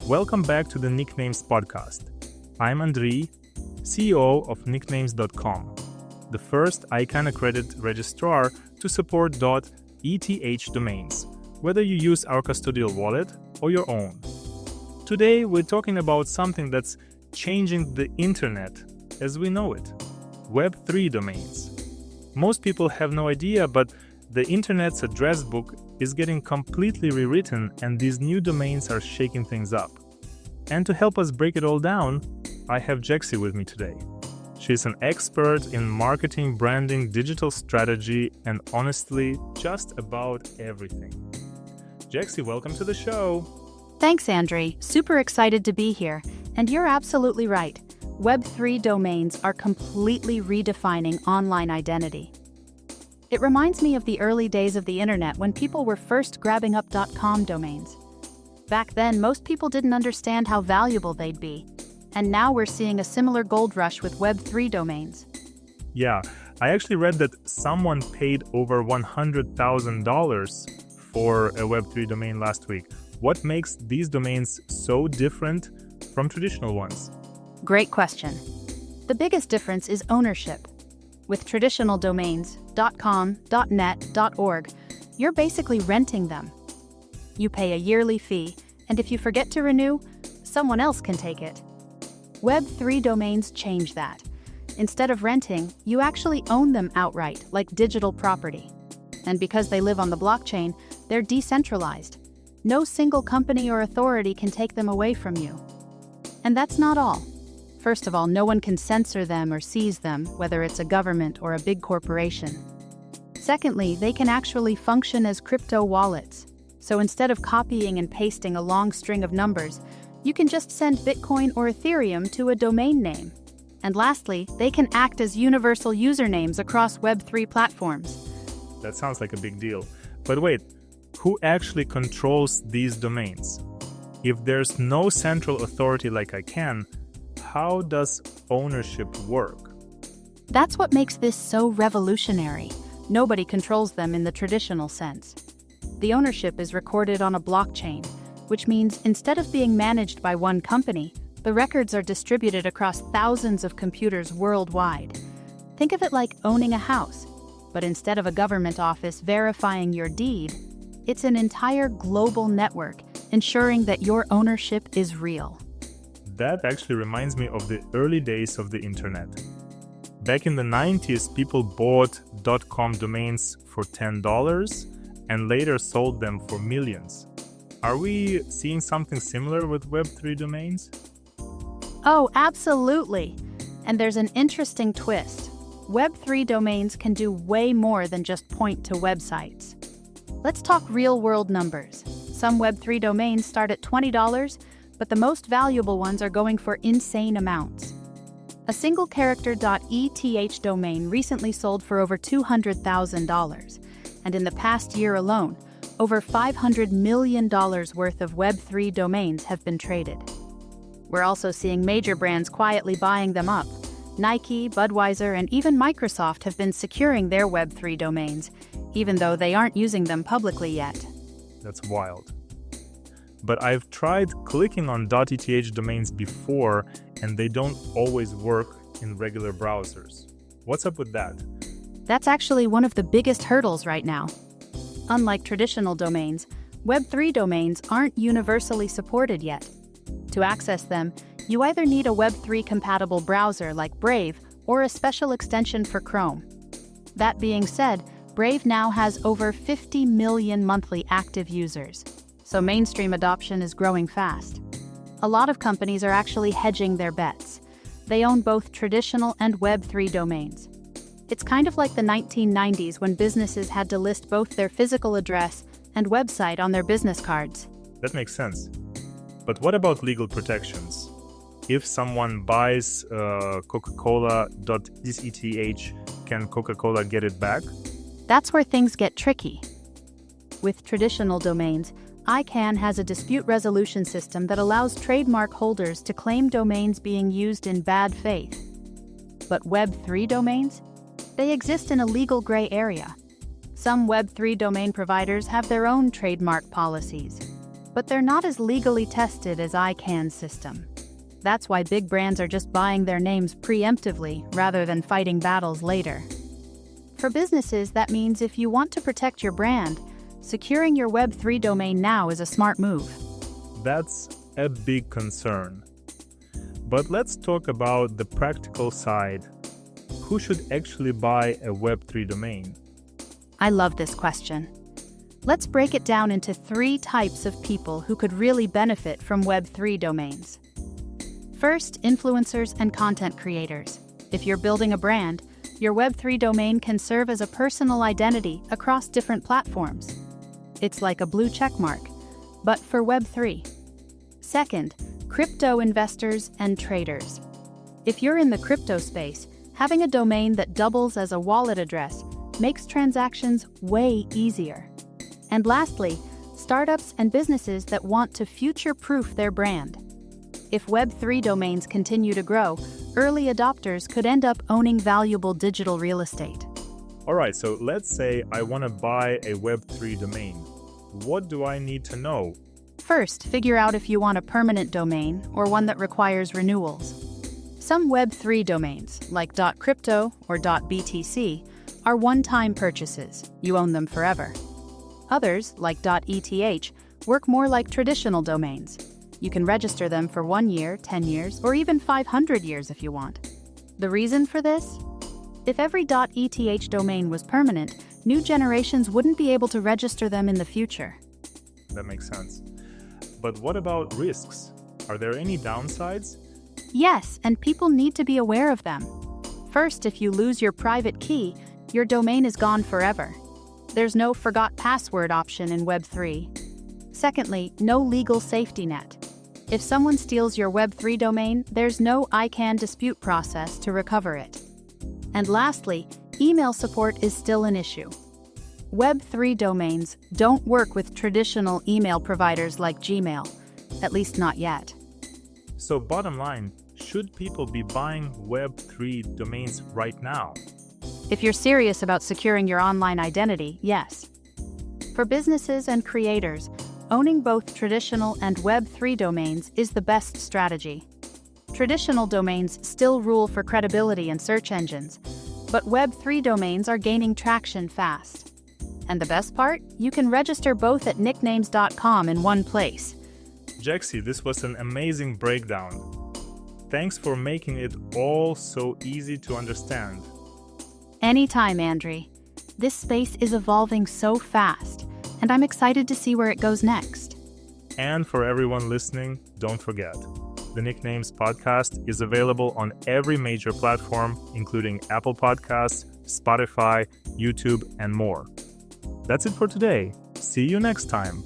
Welcome back to the NicNames Podcast. I'm Andriy, CEO of NicNames.com, the first ICANN-accredited registrar to support .eth domains, whether you use our custodial wallet or your own. Today, we're talking about something that's changing the internet as we know it, Web3 domains. Most people have no idea, but the internet's address book is getting completely rewritten and these new domains are shaking things up. And to help us break it all down, I have Jexi with me today. She's an expert in marketing, branding, digital strategy, and honestly, just about everything. Jexi, welcome to the show. Thanks, Andriy. Super excited to be here. And you're absolutely right. Web3 domains are completely redefining online identity. It reminds me of the early days of the internet when people were first grabbing up .com domains. Back then, most people didn't understand how valuable they'd be. And now we're seeing a similar gold rush with Web3 domains. Yeah, I actually read that someone paid over $100,000 for a Web3 domain last week. What makes these domains so different from traditional ones? Great question. The biggest difference is ownership. With traditional domains, .com, .net, .org, you're basically renting them. You pay a yearly fee, and if you forget to renew, someone else can take it. Web3 domains change that. Instead of renting, you actually own them outright, like digital property. And because they live on the blockchain, they're decentralized. No single company or authority can take them away from you. And that's not all. First of all, no one can censor them or seize them, whether it's a government or a big corporation. Secondly, they can actually function as crypto wallets. So instead of copying and pasting a long string of numbers, you can just send Bitcoin or Ethereum to a domain name. And lastly, they can act as universal usernames across Web3 platforms. That sounds like a big deal. But wait, who actually controls these domains? If there's no central authority like ICANN, how does ownership work? That's what makes this so revolutionary. Nobody controls them in the traditional sense. The ownership is recorded on a blockchain, which means instead of being managed by one company, the records are distributed across thousands of computers worldwide. Think of it like owning a house, but instead of a government office verifying your deed, it's an entire global network ensuring that your ownership is real. That actually reminds me of the early days of the internet. Back in the 90s, people bought .com domains for $10 and later sold them for millions. Are we seeing something similar with Web3 domains? Oh, absolutely. And there's an interesting twist. Web3 domains can do way more than just point to websites. Let's talk real-world numbers. Some Web3 domains start at $20, but the most valuable ones are going for insane amounts. A single character .eth domain recently sold for over $200,000, and in the past year alone, over $500 million worth of Web3 domains have been traded. We're also seeing major brands quietly buying them up. Nike, Budweiser, and even Microsoft have been securing their Web3 domains, even though they aren't using them publicly yet. That's wild. But I've tried clicking on .eth domains before, and they don't always work in regular browsers. What's up with that? That's actually one of the biggest hurdles right now. Unlike traditional domains, Web3 domains aren't universally supported yet. To access them, you either need a Web3-compatible browser like Brave or a special extension for Chrome. That being said, Brave now has over 50 million monthly active users. So mainstream adoption is growing fast. A lot of companies are actually hedging their bets. They own both traditional and Web3 domains. It's kind of like the 1990s when businesses had to list both their physical address and website on their business cards. That makes sense. But what about legal protections? If someone buys Coca-Cola.eth, can Coca-Cola get it back? That's where things get tricky. With traditional domains, ICANN has a dispute resolution system that allows trademark holders to claim domains being used in bad faith. But Web3 domains? They exist in a legal gray area. Some Web3 domain providers have their own trademark policies. but they're not as legally tested as ICANN's system. That's why big brands are just buying their names preemptively rather than fighting battles later. For businesses, that means if you want to protect your brand, securing your Web3 domain now is a smart move. That's a big concern. But let's talk about the practical side. Who should actually buy a Web3 domain? I love this question. Let's break it down into 3 types of people who could really benefit from Web3 domains. First, influencers and content creators. If you're building a brand, your Web3 domain can serve as a personal identity across different platforms. It's like a blue checkmark, but for Web3. Second, crypto investors and traders. If you're in the crypto space, having a domain that doubles as a wallet address makes transactions way easier. And lastly, startups and businesses that want to future-proof their brand. If Web3 domains continue to grow, early adopters could end up owning valuable digital real estate. Alright, so let's say I want to buy a Web3 domain. What do I need to know? First, figure out if you want a permanent domain or one that requires renewals. Some Web3 domains, like .crypto or .btc, are one-time purchases. You own them forever. Others, like .eth, work more like traditional domains. You can register them for 1 year, 10 years, or even 500 years if you want. The reason for this? If every .eth domain was permanent, new generations wouldn't be able to register them in the future. That makes sense. But what about risks? Are there any downsides? Yes, and people need to be aware of them. First, if you lose your private key, your domain is gone forever. There's no forgot password option in Web3. Secondly, no legal safety net. If someone steals your Web3 domain, there's no ICANN dispute process to recover it. And lastly, email support is still an issue. Web3 domains don't work with traditional email providers like Gmail, at least not yet. So bottom line, should people be buying Web3 domains right now? If you're serious about securing your online identity, yes. For businesses and creators, owning both traditional and Web3 domains is the best strategy. Traditional domains still rule for credibility in search engines, but Web3 domains are gaining traction fast. And the best part? You can register both at NicNames.com in one place. Jexi, this was an amazing breakdown. Thanks for making it all so easy to understand. Anytime, Andriy. This space is evolving so fast, and I'm excited to see where it goes next. And for everyone listening, don't forget, the NicNames Podcast is available on every major platform, including Apple Podcasts, Spotify, YouTube, and more. That's it for today. See you next time.